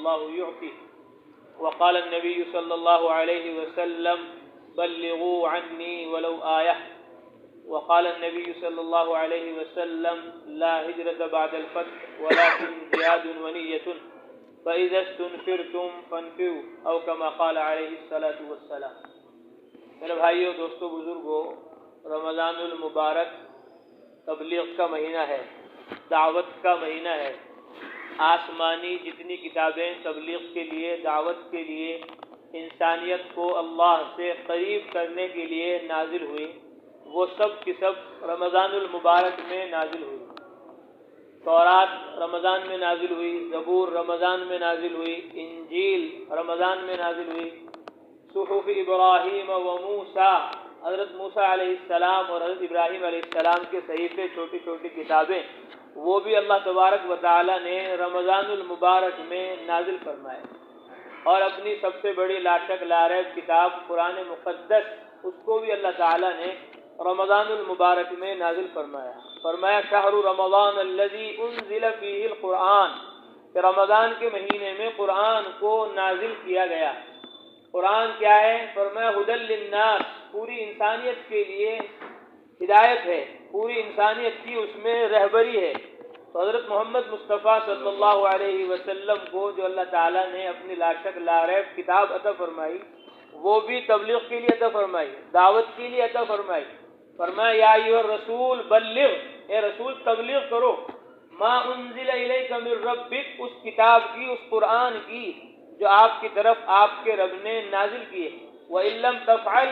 الله يعطي. وقال النبي صلى الله عليه وسلم بلغوا عني ولو آية. وقال النبي صلى الله عليه وسلم لا هجرة بعد الفتح ولكن جهاد ونية فإذا استنفرتم فانفروا أو كما قال عليه الصلاة والسلام. میرے بھائیوں، دوستوں، بزرگوں، رمضان المبارک تبلیغ کا مہینہ ہے، دعوت کا مہینہ ہے۔ آسمانی جتنی کتابیں تبلیغ کے لیے، دعوت کے لیے، انسانیت کو اللہ سے قریب کرنے کے لیے نازل ہوئی، وہ سب کی سب رمضان المبارک میں نازل ہوئی۔ تورات رمضان میں نازل ہوئی، زبور رمضان میں نازل ہوئی، انجیل رمضان میں نازل ہوئی، صحف ابراہیم و موسیٰ، حضرت موسیٰ علیہ السلام اور حضرت ابراہیم علیہ السلام کے صحیفے، چھوٹی چھوٹی کتابیں، وہ بھی اللہ تبارک و تعالی نے رمضان المبارک میں نازل فرمائے۔ اور اپنی سب سے بڑی لا شک لا ریب کتاب قرآن مقدس، اس کو بھی اللہ تعالی نے رمضان المبارک میں نازل فرمایا شہر رمضان الذی انزل فیہ القرآن، کہ رمضان کے مہینے میں قرآن کو نازل کیا گیا۔ قرآن کیا ہے؟ فرمایا ھدی للناس، پوری انسانیت کے لیے ہدایت ہے، پوری انسانیت کی اس میں رہبری ہے۔ تو حضرت محمد مصطفیٰ صلی اللہ علیہ وسلم کو جو اللہ تعالیٰ نے اپنی لا شک لا ریب کتاب عطا فرمائی، وہ بھی تبلیغ کے لیے عطا فرمائی، دعوت کے لیے عطا فرمائی۔ فرمایا یا ایھا الرسول بلغ، اے رسول تبلیغ کرو، ما انزل الیک من ربک، اس کتاب کی، اس قرآن کی جو آپ کی طرف آپ کے رب نے نازل کی ہے۔ وَإِن لَّمْ تَفْعَلْ،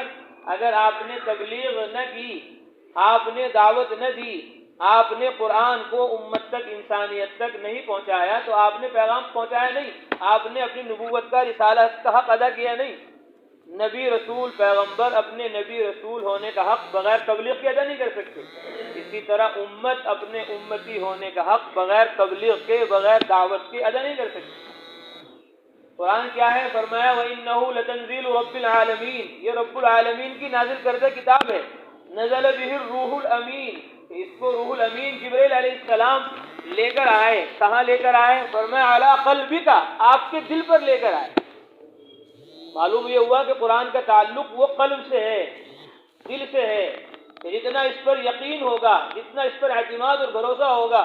اگر آپ نے تبلیغ نہ کی، آپ نے دعوت نہ دی، آپ نے قرآن کو امت تک، انسانیت تک نہیں پہنچایا، تو آپ نے پیغام پہنچایا نہیں، آپ نے اپنی نبوت کا، رسالت کا حق ادا کیا نہیں۔ نبی رسول پیغمبر اپنے نبی رسول ہونے کا حق بغیر تبلیغ کے ادا نہیں کر سکتے۔ اسی طرح امت اپنے امتی ہونے کا حق بغیر تبلیغ کے، بغیر دعوت کے ادا نہیں کر سکتے۔ قرآن کیا ہے؟ فرمایا وَإِنَّهُ لَتَنزِيلُ رَبِّ الْعَالَمِينَ، یہ رب العالمین کی نازل کردہ کتاب ہے۔ نزل بِهِ الروح الامین، اس کو روح الامین جبرائیل علیہ السلام لے کر آئے۔ کہاں لے کر آئے؟ فرمایا علی قلبک، آپ کے دل پر لے کر آئے۔ معلوم یہ ہوا کہ قرآن کا تعلق وہ قلب سے ہے، دل سے ہے، کہ جتنا اس پر یقین ہوگا، جتنا اس پر اعتماد اور بھروسہ ہوگا،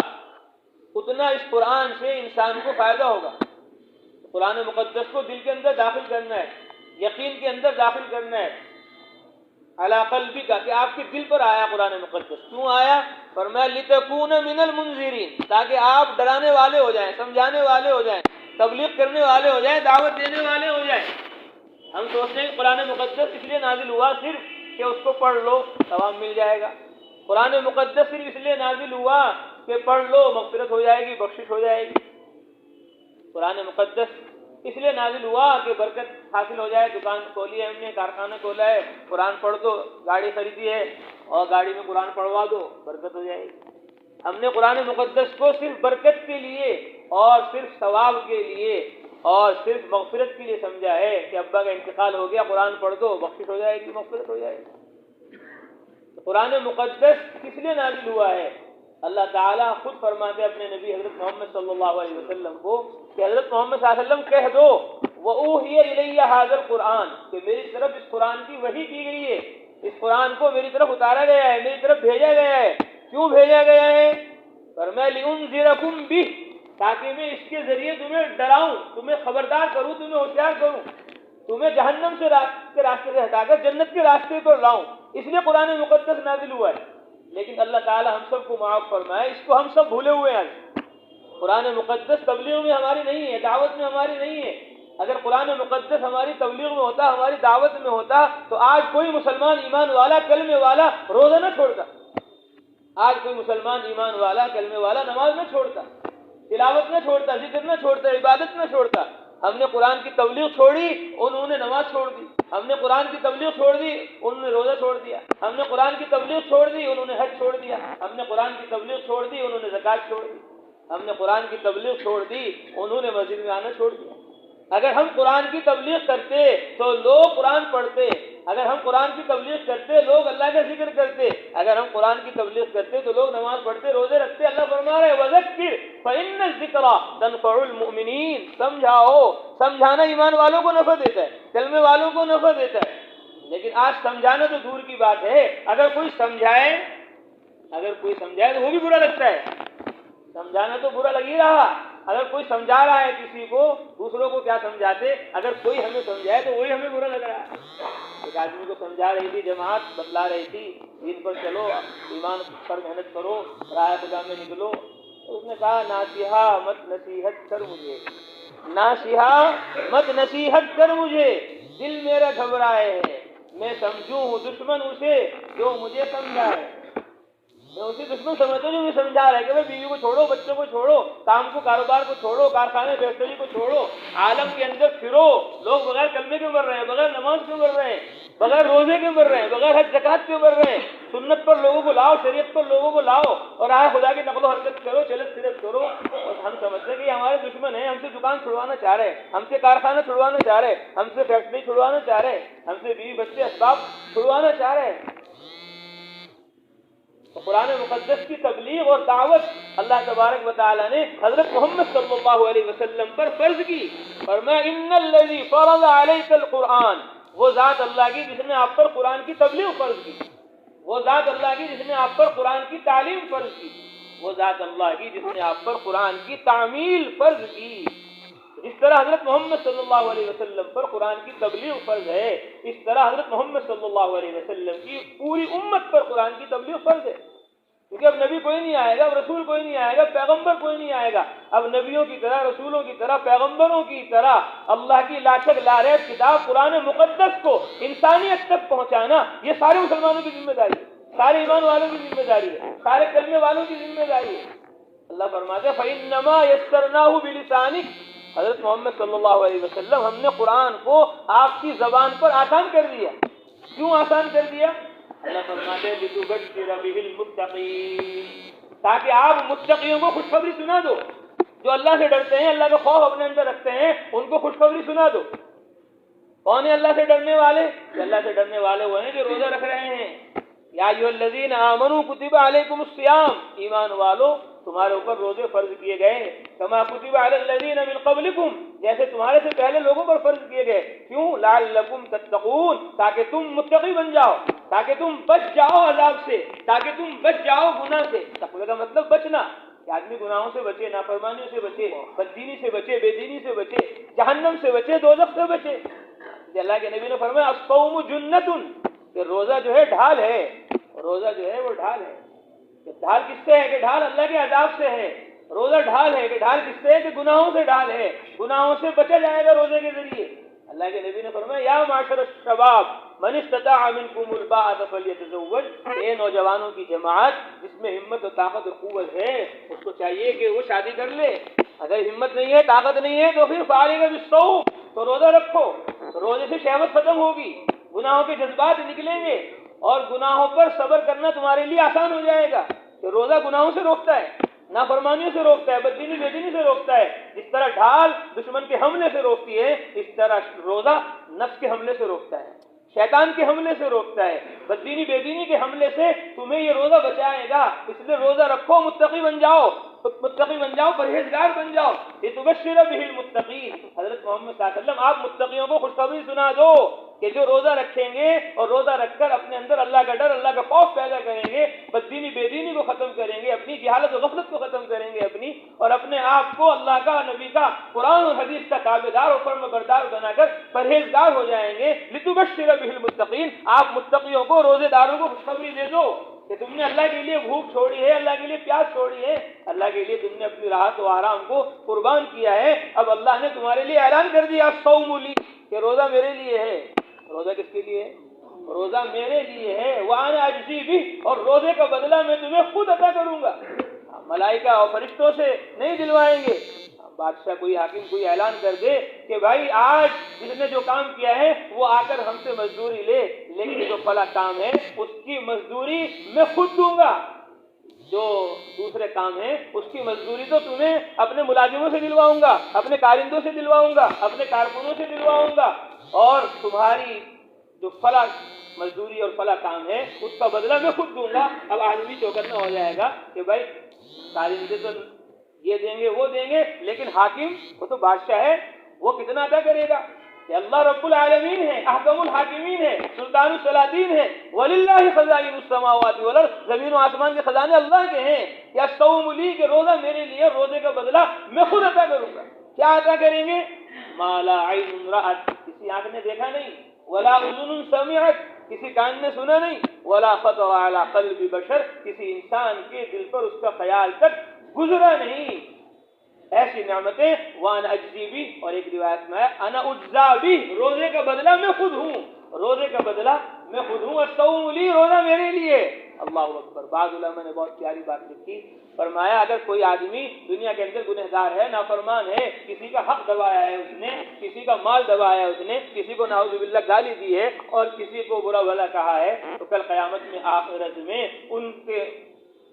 اتنا اس قرآن سے انسان کو فائدہ ہوگا۔ قرآن مقدس کو دل کے اندر داخل کرنا ہے، یقین کے اندر داخل کرنا ہے۔ علی قلبک، کہ آپ کے دل پر آیا قرآن مقدس۔ کیوں آیا؟ فرمایا لتکون من المنذرین، تاکہ آپ ڈرانے والے ہو جائیں، سمجھانے والے ہو جائیں، تبلیغ کرنے والے ہو جائیں، دعوت دینے والے ہو جائیں۔ ہم سوچتے ہیں کہ قرآن مقدس اس لیے نازل ہوا صرف کہ اس کو پڑھ لو ثواب مل جائے گا۔ قرآن مقدس صرف اس لیے نازل ہوا کہ پڑھ لو مغفرت ہو جائے گی، بخشش ہو جائے گی۔ قرآن مقدس اس لیے نازل ہوا کہ برکت حاصل ہو جائے۔ دکان کھولی ہے ہم نے، کارخانہ کھولا ہے، قرآن پڑھ دو، گاڑی خریدی ہے اور گاڑی میں قرآن پڑھوا دو، برکت ہو جائے گی۔ ہم نے قرآن مقدس کو صرف برکت کے لیے اور صرف ثواب کے لیے اور صرف مغفرت کے لیے سمجھا ہے کہ ابا کا انتقال ہو گیا، قرآن پڑھ دو، بخشش ہو جائے گی، مغفرت ہو جائے گی۔ قرآن مقدس کس لیے نازل ہوا ہے؟ اللہ تعالیٰ خود فرماتے اپنے نبی حضرت محمد صلی اللہ علیہ وسلم کو کہ حضرت محمد صلی اللہ علیہ وسلم کہہ دو وَأُوحِيَ إِلَيَّ هَذَا الْقُرْآنِ، کہ میری طرف اس قرآن کی وحی کی گئی ہے، اس قرآن کو میری طرف اتارا گیا ہے، میری طرف بھیجا گیا ہے۔ کیوں بھیجا گیا ہے؟ فرمایا لِأُنذِرَكُم بِهِ، تاکہ میں اس کے ذریعے تمہیں ڈراؤں، تمہیں خبردار کروں، تمہیں ہوشیار کروں، تمہیں جہنم سے کے راستے سے ہٹا کر جنت کے راستے پر لاؤں۔ اس لیے قرآن مقدس نازل ہوا ہے۔ لیکن اللہ تعالی ہم سب کو معاف فرمائے، اس کو ہم سب بھولے ہوئے ہیں۔ قرآن مقدس تبلیغ میں ہماری نہیں ہے، دعوت میں ہماری نہیں ہے۔ اگر قرآن مقدس ہماری تبلیغ میں ہوتا، ہماری دعوت میں ہوتا، تو آج کوئی مسلمان ایمان والا، کلمے والا روزہ نہ چھوڑتا۔ آج کوئی مسلمان ایمان والا، کلمے والا نماز نہ چھوڑتا، تلاوت نہ چھوڑتا، ذکر نہ چھوڑتا، عبادت نہ چھوڑتا۔ ہم نے قرآن کی تبلیغ چھوڑی، انہوں نے نماز چھوڑ دی۔ ہم نے قرآن کی تبلیغ چھوڑ دی، انہوں نے روزہ چھوڑ دیا۔ ہم نے قرآن کی تبلیغ چھوڑ دی، انہوں نے حج چھوڑ دیا۔ ہم نے قرآن کی تبلیغ چھوڑ دی، انہوں نے زکوٰۃ چھوڑ دی۔ ہم نے قرآن کی تبلیغ چھوڑ دی، انہوں نے مسجد میں آنا چھوڑ دیا۔ اگر ہم قرآن کی تبلیغ کرتے تو لوگ قرآن پڑھتے، اگر ہم قرآن کی تبلیغ کرتے لوگ اللہ کا ذکر کرتے، اگر ہم قرآن کی تبلیغ کرتے تو لوگ نماز پڑھتے روزے رکھتے۔ اللہ فرما رہے وذکر فإن الذکری تنفع المؤمنین، سمجھاؤ، سمجھانا ایمان والوں کو نفع دیتا ہے، کلمے والوں کو نفع دیتا ہے۔ لیکن آج سمجھانا تو دور کی بات ہے، اگر کوئی سمجھائے تو وہ بھی برا لگتا ہے۔ سمجھانا تو برا لگ ہی رہا، اگر کوئی سمجھا رہا ہے کسی کو، دوسروں کو کیا سمجھاتے، اگر کوئی ہمیں سمجھائے تو وہی ہمیں برا لگ رہا ہے۔ ایک آدمی کو سمجھا رہی تھی جماعت، بتلا رہی تھی دین پر چلو، ایمان پر محنت کرو، راہ خدا میں نکلو، تو اس نے کہا ناصیحہ مت نصیحت کر مجھے، ناصیحہ مت نصیحت کر مجھے، دل میرا گھبرائے ہے، میں سمجھوں ہوں دشمن اسے جو مجھے سمجھائے۔ میں اسے دشمن سمجھتا ہوں جو مجھے سمجھا رہا ہے کہ بھائی بیوی کو چھوڑو، بچوں کو چھوڑو، کام کو، کاروبار کو چھوڑو، کارخانے فیکٹری کو چھوڑو، عالم کے اندر پھرو۔ لوگ بغیر کلمے کے مر رہے ہیں، بغیر نماز کے مر رہے ہیں، بغیر روزے کے مر رہے ہیں، بغیر حج زکات کے مر رہے ہیں۔ سنت پر لوگوں کو لاؤ، شریعت پر لوگوں کو لاؤ، اور آئے خدا کی نقل و حرکت کرو، چلت پھرت کرو۔ اور ہم سمجھتے ہیں کہ ہمارے دشمن ہیں، ہم سے دکان چھڑوانا چاہ رہے ہیں، ہم سے کارخانہ چھڑوانا چاہ رہے ہیں، ہم سے فیکٹری چھڑوانا چاہ رہے ہیں، ہم سے بیوی بچے اسباب چھڑوانا چاہ رہے ہیں۔ قرآن مقدس کی تبلیغ اور دعوت اللہ تبارک و تعالیٰ نے حضرت محمد صلی اللہ علیہ وسلم پر فرض کی، فرمایا ان الذی فرض علیک القرآن، وہ ذات اللہ کی جس نے آپ پر قرآن کی تبلیغ فرض کی، وہ ذات اللہ کی جس نے آپ پر قرآن کی تعلیم فرض کی، وہ ذات اللہ کی جس نے آپ پر قرآن کی تعمیل فرض کی۔ جس طرح حضرت محمد صلی اللہ علیہ وسلم پر قرآن کی تبلیغ فرض ہے، اس طرح حضرت محمد صلی اللہ علیہ وسلم کی پوری امت پر قرآن کی تبلیغ فرض ہے۔ کیونکہ اب نبی کوئی نہیں آئے گا، اب رسول کوئی نہیں آئے گا، پیغمبر کوئی نہیں آئے گا، اب نبیوں کی طرح، رسولوں کی طرح، پیغمبروں کی طرح اللہ کی لاشک لاریب کتاب قرآن مقدس کو انسانیت تک پہنچانا، یہ سارے مسلمانوں کی ذمہ داری ہے، سارے ایمان والوں کی ذمہ داری ہے، سارے کلمے والوں کی ذمہ داری ہے۔ اللہ فرماتے ہیں فَإِنَّمَا يَسَّرْنَاهُ بِلِسَانِكَ، حضرت محمد صلی اللہ علیہ وسلم ہم نے قرآن کو آپ کی زبان پر آسان کر دیا۔ کیوں آسان کر دیا؟ اللہ فرماتے ہیں لِتُبَشِّرَ بِهِ الْمُتَّقِينَ، تاکہ آپ متقیوں کو خوشخبری سنا دو، جو اللہ سے ڈرتے ہیں، اللہ کا خوف اپنے اندر رکھتے ہیں، ان کو خوشخبری سنا دو۔ کون ہے اللہ سے ڈرنے والے؟ کہ اللہ سے ڈرنے والے وہ ہیں جو روزہ رکھ رہے ہیں۔ یا ایھا الذین آمنوا کتب علیکم الصیام، ایمان والو تمہارے اوپر روزے فرض کیے گئے، کما کتب علی الذین من قبلکم، جیسے تمہارے سے پہلے لوگوں پر فرض کیے گئے۔ کیوں؟ لعلکم تتقون، تاکہ تم متقی بن جاؤ، تاکہ تم بچ جاؤ عذاب سے، تاکہ تم بچ جاؤ گناہ سے۔ تقوی کا مطلب بچنا، کہ آدمی گناہوں سے بچے، نافرمانیوں سے بچے، بددینی سے بچے، بے دینی سے بچے، جہنم سے بچے، دوزخ سے بچے۔ اللہ کے نبی نے فرمایا الصوم جنۃ، کہ روزہ جو ہے ڈھال ہے، روزہ جو ہے وہ ڈھال ہے۔ کہ ڈھال کس سے ہے؟ کہ ڈھال اللہ کے عذاب سے ہے۔ روزہ ڈھال ہے، کہ ڈھال کس سے ہے؟ کہ گناہوں سے ڈھال ہے، گناہوں سے بچا جائے گا روزے کے ذریعے۔ اللہ کے نبی نے فرمایا یا معاشر الشباب من استطاع منکم الباءۃ فلیتزوج، اے نوجوانوں کی جماعت جس میں ہمت و طاقت و قوت ہے اس کو چاہیے کہ وہ شادی کر لے۔ اگر ہمت نہیں ہے، طاقت نہیں ہے تو پھر فعلیک بالصوم، تو روزہ رکھو، روزے سے شہوت ختم ہوگی، گناہوں کے جذبات نکلیں گے، اور گناہوں پر صبر کرنا تمہارے لیے آسان ہو جائے گا۔ کہ روزہ گناہوں سے روکتا ہے، نافرمانیوں سے روکتا ہے، بددینی بے دینی سے روکتا ہے۔ جس طرح ڈھال دشمن کے حملے سے روکتی ہے، اس طرح روزہ نفس کے حملے سے روکتا ہے، شیطان کے حملے سے روکتا ہے، بددینی بے دینی کے حملے سے تمہیں یہ روزہ بچائے گا۔ اس لیے روزہ رکھو، متقی بن جاؤ، متقی بن جاؤ، پرہیزگار بن جاؤ۔ لِتُبَشِّرَ بِهِ الْمُتَّقِينَ، حضرت محمد صلی اللہ علیہ وسلم آپ متقیوں کو خوشخبری سنا دو کہ جو روزہ رکھیں گے اور روزہ رکھ کر اپنے اندر اللہ کا ڈر، اللہ کا خوف پیدا کریں گے، بددینی بے دینی کو ختم کریں گے، اپنی جہالت و غفلت کو ختم کریں گے اپنی، اور اپنے آپ کو اللہ کا، نبی کا، قرآن اور حدیث کا تابعدار اور فرمانبردار بنا کر پرہیزگار ہو جائیں گے۔ لِتُبَشِّرَ بِهِ الْمُتَّقِينَ، آپ متقیوں کو، روزے داروں کو خوشخبری دے دو کہ تم نے اللہ کے لیے بھوک چھوڑی ہے، اللہ کے لیے پیاس چھوڑی ہے، اللہ کے لیے تم نے اپنی راحت و آرام کو قربان کیا ہے۔ اب اللہ نے تمہارے لیے اعلان کر دیا الصوم لی، کہ روزہ میرے لیے ہے۔ روزہ کس کے لیے ہے؟ روزہ میرے لیے ہے۔ وَأَنَا أَجْزِي بِهِ، اور روزے کا بدلہ میں تمہیں خود عطا کروں گا۔ ملائکہ اور فرشتوں سے نہیں دلوائیں گے۔ بادشاہ کوئی، حاکم کوئی اعلان کر دے کہ بھائی آج جس نے جو کام کیا ہے وہ آ کر ہم سے مزدوری لے، لیکن جو فلاں کام ہے اس کی مزدوری میں خود دوں گا، جو دوسرے کام ہیں اس کی مزدوری تو تمہیں اپنے ملازموں سے دلواؤں گا، اپنے کارندوں سے دلواؤں گا، اپنے کارکنوں سے دلواؤں گا، اور تمہاری جو فلاں مزدوری اور فلاں کام ہے اس کا بدلہ میں خود دوں گا۔ اب آدمی چوکنا ہو جائے گا کہ بھائی کارندے تو یہ دیں گے وہ دیں گے، لیکن حاکم وہ تو بادشاہ ہے، وہ کتنا ادا کرے گا؟ کہ اللہ رب العالمین ہے، احکم الحاکمین ہے، سلطان السلاطین ہے، وللہ خزائن السماوات والارض، زمین و آسمان کے خزانے اللہ کے ہیں۔ یا الصوم لی، کہ روزہ میرے لیے، روزے کا بدلہ میں خود عطا کروں گا۔ کیا عطا کریں گے؟ ما لا عین رأت، کسی آنکھ نے دیکھا نہیں، ولا اذن سمعت، کسی کان نے سنا نہیں، ولا خطر علی قلب بشر، کسی انسان کے دل پر اس کا خیال تک گزرا نہیں۔ ایسی نعمتیں، وانا اجزی بھی، اور ایک روایت میں ہے انا اجزا بھی، روزے کا بدلہ میں خود ہوں، روزے کا بدلہ میں خود ہوں۔ الصوم لی، روزہ میرے لیے۔ اللہ اکبر۔ بعض علماء نے بہت پیاری بات لکھی، فرمایا اگر کوئی آدمی دنیا کے اندر گنہگار ہے، نافرمان ہے، کسی کا حق دبایا ہے اس نے، کسی کا مال دبایا ہے اس نے، کسی کو نعوذ باللہ گالی دی ہے اور کسی کو برا بھلا کہا ہے، تو کل قیامت میں آخرت میں ان کے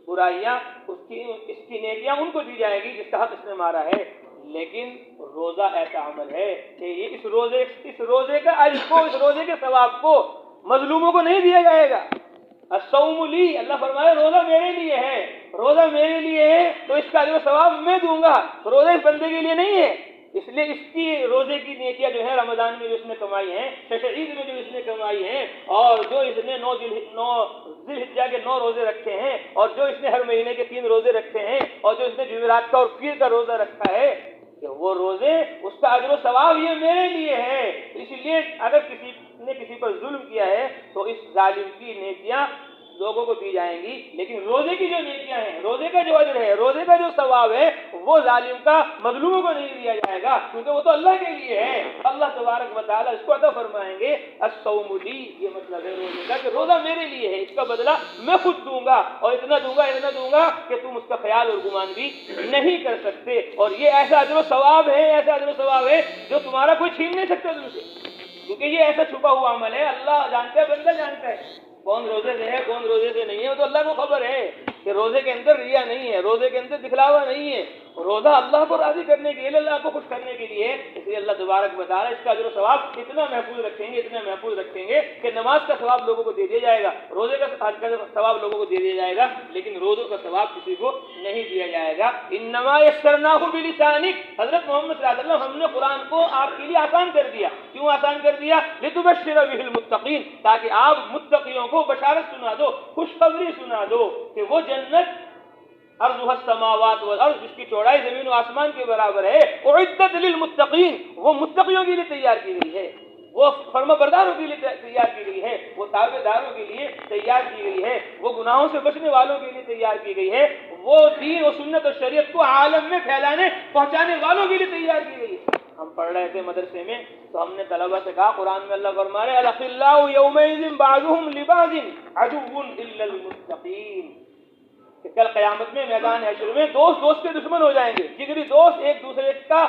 برائیاں اس کی نیکیاں ان کو دی جائے گی جس کا حق اس نے مارا ہے۔ لیکن روزہ ایسا عمل ہے کہ یہ اس روزے کا اجر کو، اس روزے کے ثواب کو مظلوموں کو نہیں دیا جائے گا۔ الصوم لی، اللہ فرمائے روزہ میرے لیے ہے، روزہ میرے لیے ہے تو اس کا اجر و ثواب میں دوں گا، روزہ اس بندے کے لیے نہیں ہے۔ اس لیے اس کی روزے کی نیکیاں جو ہے رمضان میں جو اس نے کمائی ہیں، شش عید میں جو اس نے کمائی ہیں، اور جو اس نے 9 ذی الحجہ کے 9 روزے رکھے ہیں، اور جو اس نے ہر مہینے کے 3 روزے رکھے ہیں، اور جو اس نے جمعرات کا اور پیر کا روزہ رکھا ہے، کہ وہ روزے اس کا اجر و ثواب یہ میرے لیے ہے۔ اس لیے اگر کسی نے کسی پر ظلم کیا ہے تو اس ظالم کی نیکیاں لوگوں کو دی جائیں گی، لیکن روزے کی جو نیکیاں ہیں، روزے کا جو اجر ہے، روزے کا جو ثواب ہے، وہ ظالم کا مظلوموں کو نہیں دیا جائے گا، کیونکہ وہ تو اللہ کے لیے ہے۔ اللہ تبارک و تعالیٰ اس کو عطا فرمائیں گے۔ الصوم لی، یہ مطلب ہے روزے کا کہ روزہ میرے لیے ہے، اس کا بدلہ میں خود دوں گا، اور اتنا دوں گا کہ تم اس کا خیال اور گمان بھی نہیں کر سکتے۔ اور یہ ایسا اجر و ثواب ہے جو تمہارا کوئی چھین نہیں سکتا تم سے، کیونکہ یہ ایسا چھپا ہوا عمل ہے، اللہ جانتا ہے، بندہ جانتا ہے کون روزے سے ہے کون روزے سے نہیں ہے، وہ تو اللہ کو خبر ہے کہ روزے کے اندر ریا نہیں ہے، روزے کے اندر دکھلاوا نہیں ہے، روزہ اللہ کو راضی کرنے کے لیے، اللہ کو خوش کرنے کے لیے، اس لیے اللہ تبارک و تعالیٰ اس کا اجر و ثواب اتنا محفوظ رکھیں گے کہ نماز کا ثواب لوگوں کو دے دیا جائے گا، روزے کا ثواب لوگوں کو دے دیا جائے گا، لیکن روزوں کا ثواب کسی کو نہیں دیا جائے گا۔ انما یسرناہ بلسانک، حضرت محمد صلی اللہ علیہ وسلم، ہم نے قرآن کو آپ کے لیے آسان کر دیا۔ کیوں آسان کر دیا؟ لتبشر بہ المتقین، تاکہ آپ متقیوں کو بشارت سنا دو، خوشخبری سنا دو کہ وہ جنت ارضها السماوات والارض، جس کی چوڑائی زمین و آسمان کے برابر ہے، اعدت للمتقین، وہ متقیوں کے لیے تیار کی گئی ہے، وہ فرما برداروں کے لیے تیار کی گئی ہے، وہ تابع داروں کے لیے تیار کی گئی ہے، وہ گناہوں سے بچنے والوں کے لیے تیار کی گئی ہے، وہ دین و سنت اور شریعت کو عالم میں پہنچانے والوں کے لیے تیار کی گئی ہے۔ ہم پڑھ رہے تھے مدرسے میں تو ہم نے طلبہ سے کہا، قرآن میں اللہ فرما رہے الاخلاء یومئذ بعضهم لبعض عدو الا المتقین، کہ کل قیامت میں میدان حشر میں دوست کے دشمن ہو جائیں گے، جگری دوست ایک دوسرے کا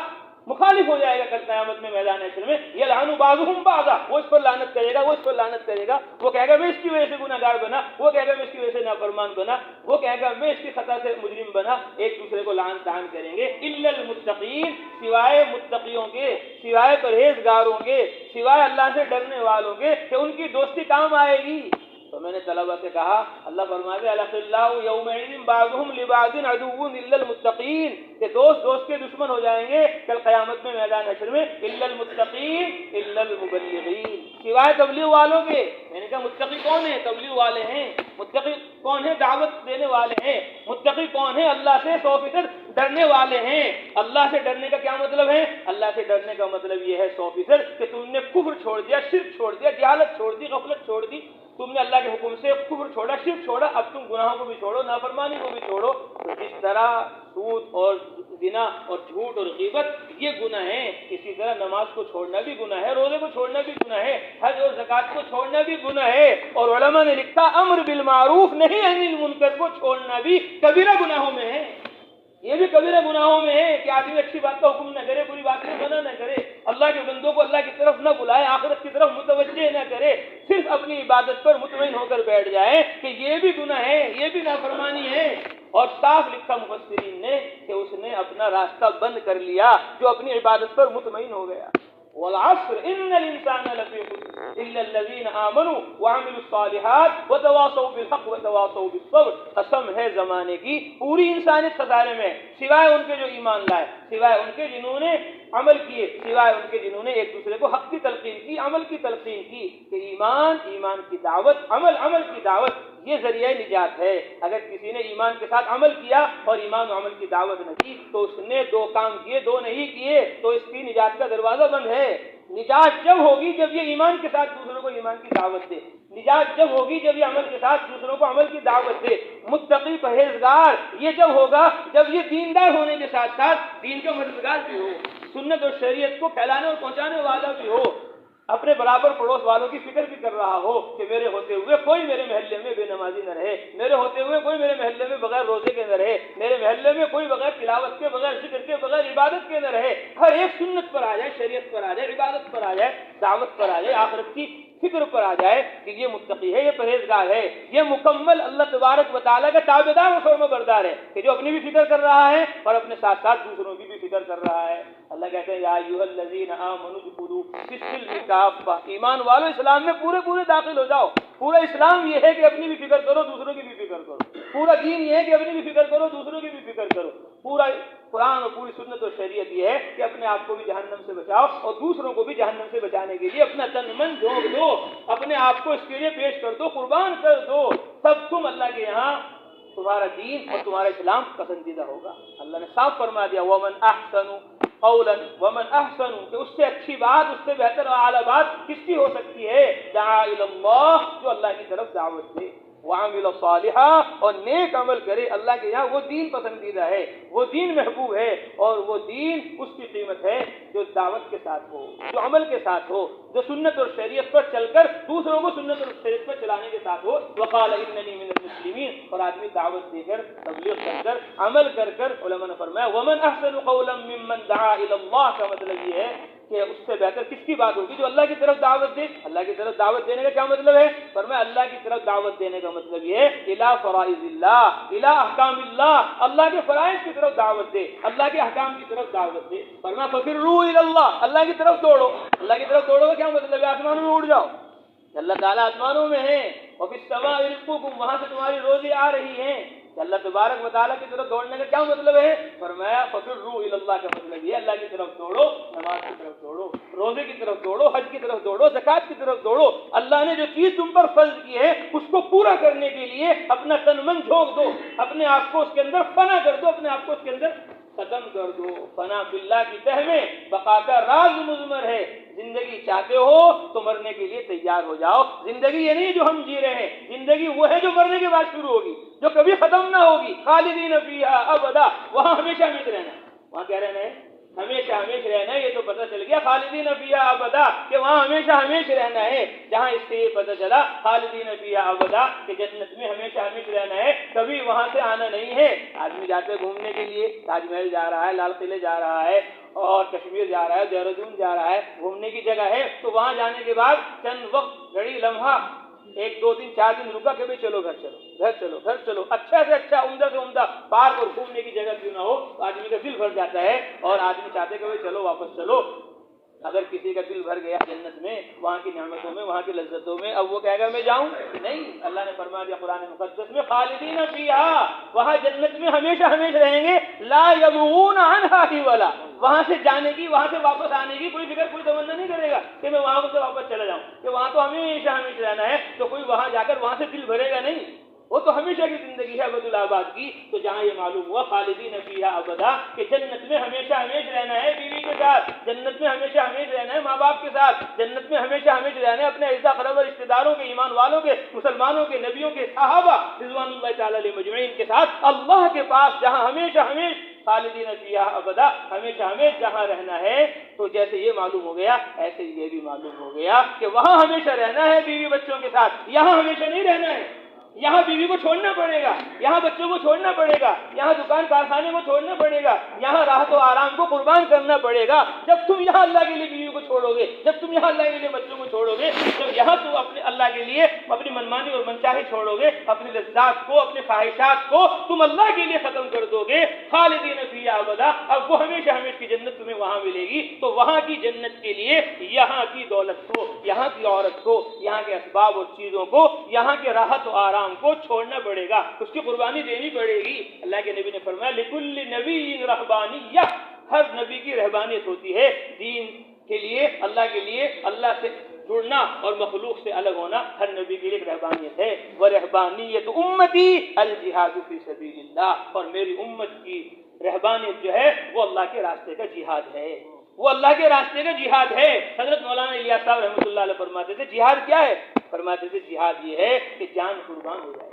مخالف ہو جائے گا کل قیامت میں میدان حشر میں۔ یلعن بعضهم بعضا، وہ اس پر لعنت کرے گا، وہ اس پر لعنت کرے گا، وہ کہے گا میں اس کی وجہ سے گناہگار بنا، وہ کہے گا میں اس کی وجہ سے نافرمان بنا، وہ کہے گا میں اس کی خطا سے مجرم بنا، ایک دوسرے کو لعن طعن کریں گے۔ الا المتقین، سوائے متقیوں کے، سوائے پرہیزگاروں کے، سوائے اللہ سے ڈرنے والوں کے، کہ ان کی دوستی کام آئے گی۔ تو میں نے طلبہ سے کہا، اللہ فرماتے الاخلاء یومئذ بعضهم لبعض عدو الا المتقین، کہ دوست کے دشمن ہو جائیں گے کل قیامت میں میدان حشر میں، الا المتقین الا المبلغین، سوائے تبلیغ والوں کے۔ میں نے کہا متقی کون ہیں؟ تبلیغ والے ہیں۔ متقی کون ہیں؟ دعوت دینے والے ہیں۔ متقی کون ہیں؟ اللہ سے 100% ڈرنے والے ہیں۔ اللہ سے ڈرنے کا کیا مطلب ہے؟ اللہ سے ڈرنے کا مطلب یہ ہے 100% کہ تم نے کفر چھوڑ دیا، شرک چھوڑ دیا، جہالت چھوڑ دی، غفلت چھوڑ دی، تم نے اللہ کے حکم سے کفر چھوڑا، شرک چھوڑا، اب تم گناہوں کو بھی چھوڑو، نافرمانی کو بھی چھوڑو۔ تو جس طرح سود اور زنا اور جھوٹ اور غیبت یہ گناہ ہیں، اسی طرح نماز کو چھوڑنا بھی گناہ ہے، روزے کو چھوڑنا بھی گناہ ہے، حج اور زکوٰۃ کو چھوڑنا بھی گناہ ہے، اور علماء نے لکھا امر بالمعروف نہی عن المنکر کو چھوڑنا بھی کبیرہ گناہوں میں ہے۔ یہ بھی کبیرہ گناہوں میں ہے کہ آدمی اچھی بات کا حکم نہ کرے، بری بات سے منع نہ کرے، اللہ کے بندوں کو اللہ کی طرف نہ بلائے، آخرت کی طرف متوجہ نہ کرے، صرف اپنی عبادت پر مطمئن ہو کر بیٹھ جائے، کہ یہ بھی گناہ ہے، یہ بھی نافرمانی ہے۔ اور صاف لکھا مفسرین نے کہ اس نے اپنا راستہ بند کر لیا جو اپنی عبادت پر مطمئن ہو گیا۔ والعصر ان الانسان لفی خسر الا الذین آمنوا وعملوا الصالحات وتواصوا بالحق وتواصوا بالصبر. قسم ہے زمانے کی پوری انسانیت خسارے میں سوائے ان کے جو ایمان لائے، سوائے ان کے جنہوں نے عمل کیے، سوائے ان کے جنہوں نے ایک دوسرے کو حق کی تلقین کی، عمل کی تلقین کی کہ ایمان کی دعوت، عمل کی دعوت یہ ذریعہ نجات ہے. اگر کسی نے ایمان کے ساتھ عمل کیا اور ایمان و عمل کی دعوت نہ کی تو اس نے دو کام کیے، دو نہیں کیے، تو اس کی نجات کا دروازہ بند ہے. نجات جب ہوگی جب یہ ایمان کے ساتھ دوسروں کو ایمان کی دعوت دے، نجات جب ہوگی جب یہ عمل کے ساتھ دوسروں کو عمل کی دعوت دے. متقی پرہیزگار یہ جب ہوگا جب یہ دیندار ہونے کے ساتھ ساتھ دین کا مددگار بھی ہو، سنت اور شریعت کو پھیلانے اور پہنچانے والا بھی ہو، اپنے برابر پڑوس والوں کی فکر بھی کر رہا ہو کہ میرے ہوتے ہوئے کوئی میرے محلے میں بے نمازی نہ رہے، میرے ہوتے ہوئے کوئی میرے محلے میں بغیر روزے کے نہ رہے، میرے محلے میں کوئی بغیر تلاوت کے، بغیر ذکر کے، بغیر عبادت کے نہ رہے. ہر ایک سنت پر آ جائے، شریعت پر آ جائے، عبادت پر آ جائے، دعوت پر آ جائے، آخرت کی فکر پر آ جائے کہ یہ متقی ہے، یہ پرہیزگار ہے، یہ مکمل اللہ تبارک و تعالیٰ کا تابعدار و فرما بردار ہے کہ جو اپنی بھی فکر کر رہا ہے اور اپنے ساتھ ساتھ دوسروں کی بھی فکر کر رہا ہے. اللہ کہتے ہیں یا ایھا الذین آمنوا ادخلوا فی السلم کافہ، ایمان والو اسلام میں پورے داخل ہو جاؤ. پورا اسلام یہ ہے کہ اپنی بھی فکر کرو، دوسروں کی بھی فکر کرو. پورا دین یہ ہے کہ اپنی بھی فکر کرو، دوسروں کی بھی فکر کرو. پورا قرآن اور پوری سنت اور شریعت یہ ہے کہ اپنے آپ کو بھی جہنم سے بچاؤ اور دوسروں کو بھی جہنم سے بچانے کے لیے اپنا تن من جھونک دو، اپنے آپ کو اس کے لیے پیش کر دو، قربان کر دو. تب تم اللہ کے یہاں تمہارا دین اور تمہارا اسلام پسندیدہ ہوگا. اللہ نے صاف فرما دیا ومن احسن قولا ومن احسن کہ اس سے اچھی بات، اس سے بہتر اور اعلیٰ بات کس کی ہو سکتی ہے؟ دعا الی اللہ، جو اللہ کی طرف دعوت دے، وعمل صالحا اور نیک عمل کرے. اللہ کے یہاں وہ دین پسندیدہ ہے، وہ دین محبوب ہے، اور وہ دین اس کی قیمت ہے جو دعوت کے ساتھ ہو، جو عمل کے ساتھ ہو، جو سنت اور شریعت پر چل کر دوسروں کو سنت اور شریعت پر چلانے کے ساتھ ہو. وقال اننی من المسلمین، اور آدمی دعوت دے کر، تبلیغ کر کر، عمل کر کر، علماء نے فرمایا ومن احسن قولا ممن دعا الی اللہ کا مطلب یہ ہے کہ اس سے بہتر کس کی بات ہوگی جو اللہ کی طرف دعوت دے. اللہ کی طرف دعوت دینے کا کیا مطلب ہے؟ فرمایا اللہ کی طرف دعوت دینے کا مطلب یہ ہے الی فرائض اللہ، الی احکام اللہ، اللہ کے فرائض کی طرف دعوت دے، اللہ کے احکام کی طرف دعوت دے. فرمایا ففروا الی اللہ، اللہ کی طرف دوڑو. اللہ کی طرف دوڑو کا کیا مطلب ہے؟ آسمانوں میں اڑ جاؤ. اللہ تعالیٰ آسمانوں میں ہیں، وفی السماء رزقکم، وہاں سے تمہاری روزی آ رہی ہیں. کہ اللہ تبارک و تعالیٰ کی طرف دوڑنے کا کیا مطلب ہے؟ فرمایا ففروا الی اللہ کا مطلب یہ اللہ کی طرف دوڑو، نماز کی طرف دوڑو، روزے کی طرف دوڑو، حج کی طرف دوڑو، زکوٰۃ کی طرف دوڑو. اللہ نے جو چیز تم پر فرض کی ہے اس کو پورا کرنے کے لیے اپنا تن من جھونک دو، اپنے آپ کو اس کے اندر فنا کر دو، اپنے آپ کو اس کے اندر ختم کر دو. فنا باللہ کی تہ میں بقا کا راز مضمر ہے. زندگی چاہتے ہو تو مرنے کے لیے تیار ہو جاؤ. زندگی یہ نہیں جو ہم جی رہے ہیں، زندگی وہ ہے جو مرنے کے بعد شروع ہوگی، جو کبھی ختم نہ ہوگی. خالدین فیہا ابدا، وہاں ہمیشہ ہمیشہ رہنا. وہاں کیا رہنا ہے؟ ہمیشہ ہمیشہ رہنا ہے. یہ تو پتہ چل گیا خالدین فیہا ابدا کہ وہاں ہمیشہ ہمیشہ رہنا ہے. جہاں اس سے یہ پتہ چلا خالدین فیہا ابدا کہ جنت میں ہمیشہ ہمیشہ رہنا ہے، کبھی وہاں سے آنا نہیں ہے. آدمی جاتے گھومنے کے لیے، تاج محل جا رہا ہے، لال قلعے جا رہا ہے، اور کشمیر جا رہا ہے، دہرادون جا رہا ہے، گھومنے کی جگہ ہے. تو وہاں جانے کے بعد چند وقت، گھڑی، لمحہ، 1 2 3 4 دن رکا کہ بھائی چلو گھر چلو، گھر چلو، گھر چلو. اچھا سے اچھا، عمدہ سے عمدہ پارک اور گھومنے کی جگہ کیوں نہ ہو، آدمی کا دل بھر جاتا ہے اور آدمی چاہتے کہ بھائی چلو واپس چلو. اگر کسی کا دل بھر گیا جنت میں، وہاں کی نعمتوں میں، وہاں کی لذتوں میں، اب وہ کہے گا میں جاؤں نہیں. اللہ نے فرما دیا قرآن مقدس میں خالدین فیہا، وہاں جنت میں ہمیشہ ہمیشہ رہیں گے. لا یبغون عنہا حولا، وہاں سے جانے کی، وہاں سے واپس آنے کی کوئی فکر، کوئی تمنا نہیں کرے گا کہ میں وہاں سے واپس چلا جاؤں، کہ وہاں تو ہمیشہ ہمیشہ رہنا ہے. تو کوئی وہاں جا کر وہاں سے دل بھرے گا نہیں. وہ تو ہمیشہ کی زندگی ہے ابد الآباد کی. تو جہاں یہ معلوم ہوا خالدین فیہا ابدا کہ جنت میں ہمیشہ ہمیشہ رہنا ہے بیوی کے ساتھ، جنت میں ہمیشہ ہمیشہ رہنا ہے ماں باپ کے ساتھ، جنت میں ہمیشہ ہمیشہ رہنا ہے اپنے اعزا قرب اور رشتہ داروں کے، ایمان والوں کے، مسلمانوں کے، نبیوں کے، صحابہ رضوان اللہ تعالی علیہ مجمعین کے ساتھ اللہ کے پاس، جہاں ہمیشہ ہمیشہ خالدین فیہا ابدا ہمیشہ ہمیشہ جہاں رہنا ہے. تو جیسے یہ معلوم ہو گیا ایسے یہ بھی معلوم ہو گیا کہ وہاں ہمیشہ رہنا ہے بیوی بچوں کے ساتھ، یہاں ہمیشہ نہیں رہنا ہے. یہاں بیوی کو چھوڑنا پڑے گا، یہاں بچوں کو چھوڑنا پڑے گا، یہاں دکان کارخانے کو چھوڑنا پڑے گا، یہاں راحت و آرام کو قربان کرنا پڑے گا۔ جب تم یہاں اللہ کے لیے بیوی کو چھوڑو گے، جب تم یہاں اللہ کے لیے بچوں کو چھوڑو گے، جب یہاں تم اپنے اللہ کے لیے اپنی منمانی اور منچاہی چھوڑو گے، اپنی لذات کو، اپنے خواہشات کو تم اللہ کے لیے ختم کر دو گے، خالدین فیہا ابدا، اب وہ ہمیشہ ہمیشہ کی جنت تمہیں وہاں ملے گی۔ تو وہاں کی جنت کے لیے یہاں کی دولت کو، یہاں کی عورت کو، یہاں کے اسباب اور چیزوں کو، یہاں کے راحت و آرام کو چھوڑنا پڑے گا، اس کی قربانی دینی پڑے گی۔ اللہ کے نبی نے فرمایا لکل نبی رہبانیہ، ہر نبی کی رہبانیت ہوتی ہے، دین کے لیے، اللہ کے لیے، اللہ سے جڑنا اور مخلوق سے الگ ہونا ہر نبی کے لیے ایک رہبانیت ہے۔ وَرَہْبَانِيَّةُ أُمَّتِي الْجِهَادُ فِي سَبِيلِ اللَّهِ، اور میری امت کی رہبانیت جو ہے وہ اللہ کے راستے کا جہاد ہے، وہ اللہ کے راستے کا جہاد ہے۔ حضرت مولانا الیاس صاحب رحمۃ اللہ علیہ فرماتے تھے جہاد کیا ہے؟ فرماتے تھے جہاد یہ ہے کہ جان قربان ہو جائے،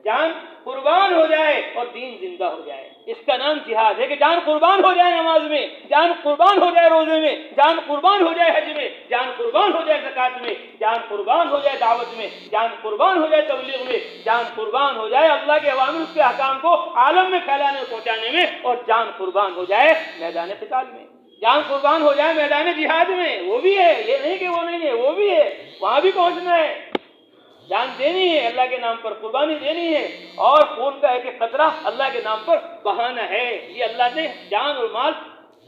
جان قربان ہو جائے اور دین زندہ ہو جائے، اس کا نام جہاد ہے۔ کہ جان قربان ہو جائے نماز میں، جان قربان ہو جائے روزے میں، جان قربان ہو جائے حج میں، جان قربان ہو جائے زکوٰۃ میں، جان قربان ہو جائے دعوت میں، جان قربان ہو جائے تبلیغ میں، جان قربان ہو جائے اللہ کے اوامر اس کے احکام کو عالم میں پھیلانے اور پہنچانے میں، اور جان قربان ہو جائے میدان قتال میں، جان قربان ہو جائے میدان جہاد میں، وہ بھی ہے، یہ نہیں کہ وہ نہیں ہے، وہ بھی ہے، وہاں بھی پہنچنا ہے، جان دینی ہے، اللہ کے نام پر قربانی دینی ہے، اور خون کا ایک ایک قطرہ اللہ کے نام پر بہانا ہے۔ یہ اللہ نے جان اور مال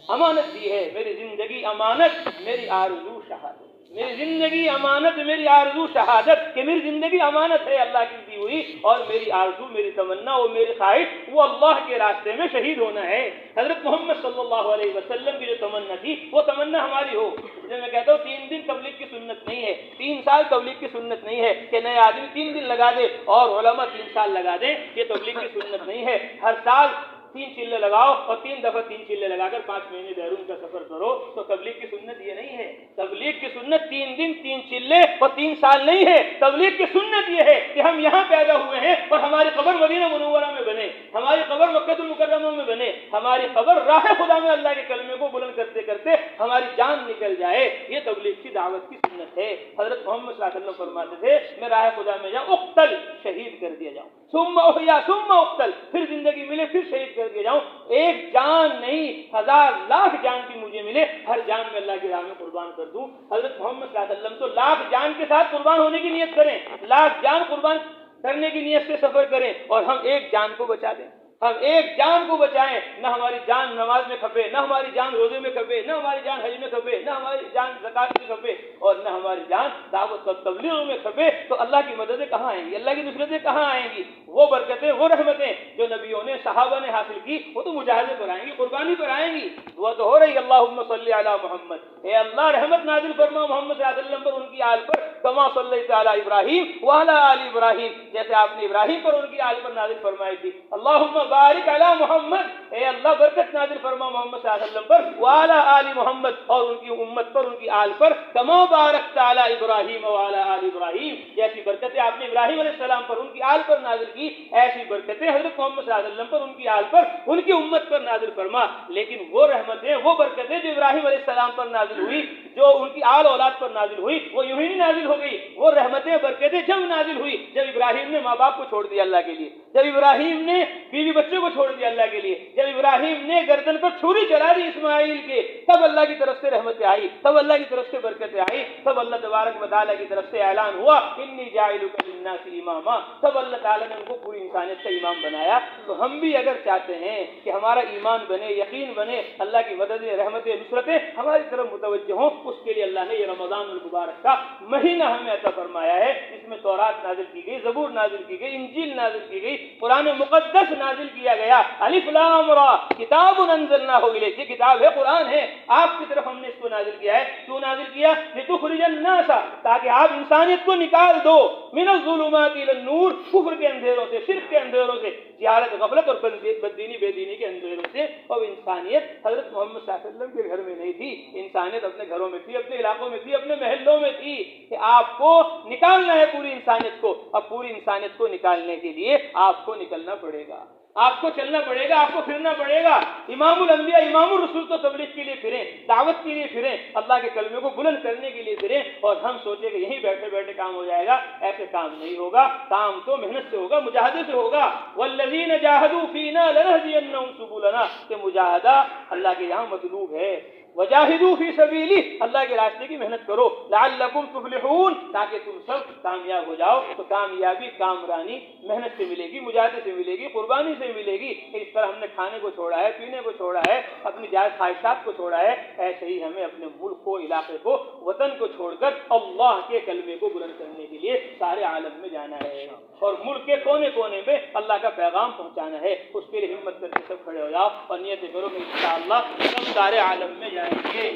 امانت دی ہے۔ میری زندگی امانت، میری آرزو شہادت، میری زندگی امانت، میری آرزو شہادت، کہ میری زندگی امانت ہے اللہ کی دی ہوئی، اور میری آرزو، میری تمنا اور میری خواہش وہ اللہ کے راستے میں شہید ہونا ہے۔ حضرت محمد صلی اللہ علیہ وسلم کی جو تمنا تھی وہ تمنا ہماری ہو۔ اس لیے میں کہتا ہوں 3 دن تبلیغ کی سنت نہیں ہے، 3 سال تبلیغ کی سنت نہیں ہے کہ نئے آدمی 3 دن لگا دے اور علماء 3 سال لگا دیں، یہ تبلیغ کی سنت نہیں ہے۔ ہر سال 3 چلے لگاؤ اور 3 دفعہ 3 چلے لگا کر 5 مہینے بیرون کا سفر کرو، تو تبلیغ کی سنت یہ نہیں ہے۔ تبلیغ کی سنت 3 دن 3 چلے اور 3 سال نہیں ہے۔ تبلیغ کی سنت یہ ہے کہ ہم یہاں پیدا ہوئے ہیں اور ہماری قبر مدینہ منورہ میں بنے، ہماری قبر مکہ المکرمہ میں بنے، ہماری قبر راہ خدا میں اللہ کے کلمے کو بلند کرتے کرتے ہماری جان نکل جائے، یہ تبلیغ کی دعوت کی سنت ہے۔ حضرت محمد صلی اللہ علیہ وسلم فرماتے تھے میں راہ خدا میں جاؤں، اقتل، شہید کر دیا جاؤں، ثم احیا ثم اقتل، پھر زندگی ملے پھر شہید کر دیا جاؤں، ایک جان نہیں 1000 لاکھ جان کی مجھے ملے، ہر جان میں اللہ کی راہ میں قربان کر دوں۔ حضرت محمد صلی اللہ علیہ وسلم تو لاکھ جان کے ساتھ قربان ہونے کی نیت کریں، لاکھ جان قربان کرنے کی نیت سے سفر کریں، اور ہم ایک جان کو بچا دیں، ہم ایک جان کو بچائیں، نہ ہماری جان نماز میں کھپے، نہ ہماری جان روزے میں کھپے، نہ ہماری جان حج میں کھپے، نہ ہماری جان زکوٰۃ میں کھپے، اور نہ ہماری جان دعوت و تبلیغ میں کھپے، تو اللہ کی مددیں کہاں آئیں گی؟ اللہ کی نصرتیں کہاں آئیں گی؟ وہ برکتیں، وہ رحمتیں جو نبیوں نے، صحابہ نے حاصل کی، وہ تو مجاہدے پر آئیں گی، قربانی پر آئیں گی۔ دعا تو ہو رہی اللہم صلی علی محمد، اے اللہ رحمت نازل فرما محمد صلی اللہ علیہ وسلم پر، ان کی آل پر، کما صلیت علی ابراہیم وعلی آل ابراہیم، جیسے آپ نے ابراہیم پر ان کی آل پر نازل فرمائی تھی۔ اللہم بارک علی محمد، اے اللہ برکت نازل فرما محمد صلی اللہ علیہ وسلم پر، وعلی آل محمد، اور ان کی امت پر، ان کی آل پر، کما بارکت علی ابراہیم وعلی آل ابراہیم، جیسی برکتیں آپ نے ابراہیم علیہ السلام پر، ان کی آل پر نازل کی، ایسی برکتیں حضرت محمد صلی اللہ علیہ وسلم پر، ان کی آل پر، ان کی امت پر نازل فرما۔ لیکن وہ رحمتیں، وہ برکتیں جو ابراہیم علیہ السلام پر نازل ہوئی، جو ان کی آل اولاد پر نازل ہوئی، وہ یوں ہی نہیں نازل ہو گئی، وہ رحمتیں، برکتیں جب نازل ہوئی جب ابراہیم نے ماں باپ کو چھوڑ دیا اللہ کے لیے، جب ابراہیم نے بیوی بچوں کو چھوڑ دیا اللہ کے لیے، جب ابراہیم نے گردن پر چھری چلا دی اسماعیل کے، تب اللہ کی طرف سے رحمتیں آئی، تب اللہ کی طرف سے برکتیں آئی، تب اللہ تبارک و تعالیٰ کی طرف سے اعلان ہوا انی جاعلک للناس اماما، تب اللہ تعالیٰ نے ان کو پوری انسانیت کا امام بنایا۔ تو ہم بھی اگر چاہتے ہیں کہ ہمارا ایمان بنے، یقین بنے، اللہ کی مدد، رحمتیں، نصرتیں ہماری طرف متوجہ ہوں، اس کے لیے اللہ نے یہ رمضان المبارک کا مہینہ ہمیں عطا فرمایا ہے، جس میں تورات نازل کی گئی، زبور نازل کی گئی، انجیل نازل کی گئی، قرآن مقدس نازل کیا گیا، الف لام را کتاب انزلناہ الیک، یہ کتاب ہے، قرآن ہے، آپ کی طرف ہم نے اس کو نازل کیا ہے۔ کیوں نازل کیا؟ لتخرج الناس، تاکہ آپ انسانیت کو نکال دو، من الظلمات الی النور، کفر کے اندھیروں سے، شرک کے اندھیروں سے، جہالت، غفلت اور بددینی بے دینی کے اندھیروں سے۔ اور انسانیت حضرت محمد صلی اللہ علیہ وسلم کے گھر میں نہیں تھی، انسانیت اپنے گھروں میں تھی، اپنے علاقوں میں تھی، اپنے محلوں میں تھی، کہ آپ کو نکالنا ہے پوری انسانیت کو۔ اب پوری انسانیت کو نکالنے کے لیے آپ کو نکلنا پڑے گا، آپ کو چلنا پڑے گا، آپ کو پھرنا پڑے گا۔ امام الانبیاء امام الرسول تو تبلیغ کے لیے پھریں، دعوت کے لیے پھریں، اللہ کے کلمے کو بلند کرنے کے لیے پھریں، اور ہم سوچیں کہ یہیں بیٹھے بیٹھے کام ہو جائے گا، ایسے کام نہیں ہوگا۔ کام تو محنت سے ہوگا، مجاہدے سے ہوگا۔ والذین جاہدوا فینا لنہدینہم سبلنا، کہ مجاہدہ اللہ کے یہاں مطلوب ہے۔ وجاہدوا فی سبیلہ، اللہ کے راستے کی محنت کرو۔ لعلکم تفلحون، تاکہ تم سب کامیاب ہو جاؤ۔ تو کامیابی کامرانی محنت سے ملے گی، مجاہدے سے ملے گی، قربانی سے ملے گی۔ اس طرح ہم نے کھانے کو چھوڑا ہے، پینے کو چھوڑا ہے، اپنی جائز خواہشات کو چھوڑا ہے، ایسے ہی ہمیں اپنے ملک کو، علاقے کو، وطن کو چھوڑ کر اللہ کے کلمے کو بلند کرنے کے لیے سارے عالم میں جانا ہے، اور ملک کے کونے کونے میں اللہ کا پیغام پہنچانا ہے۔ اس کے لیے ہمت کر کے سب کھڑے ہو جاؤ اور نیت کرو کہ انشاءاللہ ہم سارے عالم میں جائیں گے،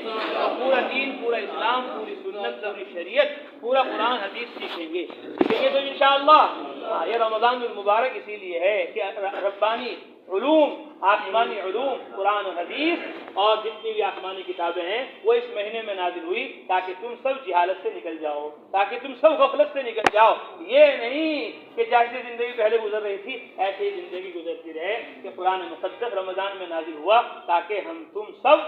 پورا دین، پورا اسلام، پوری سنت، پوری شریعت، پورا قرآن حدیث سیکھیں گے تو انشاءاللہ۔ یہ رمضان المبارک اسی لیے ہے کہ ربانی علوم، آسمانی علوم، قرآن و حدیث اور جتنی بھی آسمانی کتابیں ہیں وہ اس مہینے میں نازل ہوئی تاکہ تم سب جہالت سے نکل جاؤ، تاکہ تم سب غفلت سے نکل جاؤ۔ یہ نہیں کہ جیسے زندگی پہلے گزر رہی تھی ایسے ہی زندگی گزرتی رہے، کہ قرآن مقدس رمضان میں نازل ہوا تاکہ ہم تم سب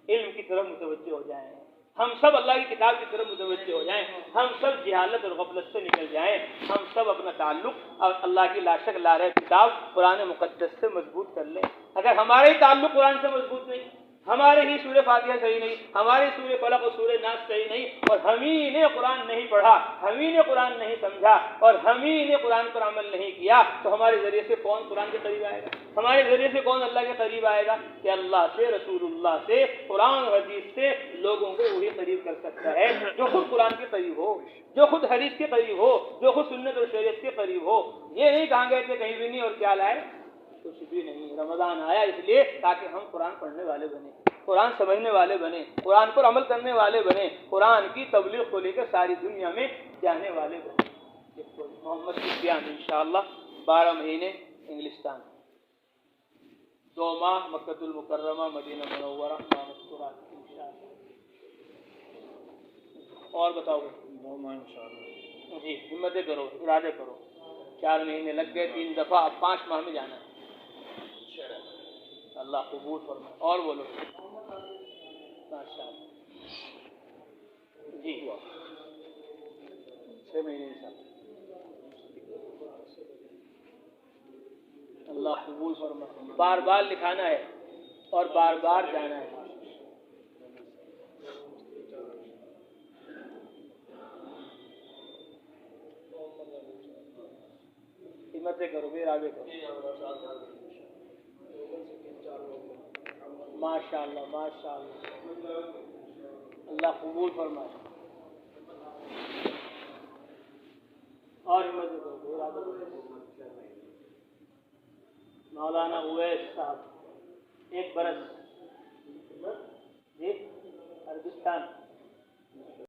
علم کی طرف متوجہ ہو جائیں، ہم سب اللہ کی کتاب کی طرف متوجہ ہو جائیں، ہم سب جہالت اور غفلت سے نکل جائیں، ہم سب اپنا تعلق اور اللہ کی لا شک لا رہ کتاب قرآن مقدس سے مضبوط کر لیں۔ اگر ہمارا ہی تعلق قرآن سے مضبوط نہیں، ہمارے ہی سورہ فاتحہ صحیح نہیں، ہماری سورہ فلق اور سورہ ناس صحیح نہیں، اور ہم ہی نے قرآن نہیں پڑھا، ہم ہی نے قرآن نہیں سمجھا، اور ہم ہی نے قرآن پر عمل نہیں کیا، تو ہمارے ذریعے سے کون قرآن کے قریب آئے گا؟ ہمارے ذریعے سے کون اللہ کے قریب آئے گا؟ کہ اللہ سے، رسول اللہ سے، قرآن و حدیث سے لوگوں کو وہی قریب کر سکتا ہے جو خود قرآن کے قریب ہو، جو خود حدیث کے قریب ہو، جو خود سنت اور شریعت کے قریب ہو۔ یہ نہیں کہاں گئے تھے کہیں بھی نہیں، اور کیا لائے؟ کچھ بھی نہیں۔ رمضان آیا اس لیے تاکہ ہم قرآن پڑھنے والے بنے، قرآن سمجھنے والے بنے، قرآن پر عمل کرنے والے بنے، قرآن کی تبلیغ کو لے کر ساری دنیا میں جانے والے بنے۔ محمد سفیان انشاءاللہ 12 مہینے انگلستان، 2 ماہ مکۃ المکرمہ، مدینہ منورہ، مستورات انشاءاللہ۔ اور بتاؤ گے؟ 2 ماہ انشاءاللہ۔ جی ہمتیں کرو، ارادے کرو۔ 4 مہینے لگ گئے، 3 دفعہ، اب 5 ماہ میں جانا ہے۔ اللہ قبول فرمائے۔ اور بولو ماشاءاللہ۔ جی 6 مہینے انشاءاللہ۔ اللہ قبول فرمائے۔ بار بار لکھانا ہے اور بار بار جانا ہے۔ ہمتیں کرو، پھر آگے کرو۔ ماشاءاللہ ماشاءاللہ، اللہ قبول فرمائے۔ اور ہمتیں کرو، پھر آگے کرو۔ مولانا اویس صاحب 1 برس، جی عربستان۔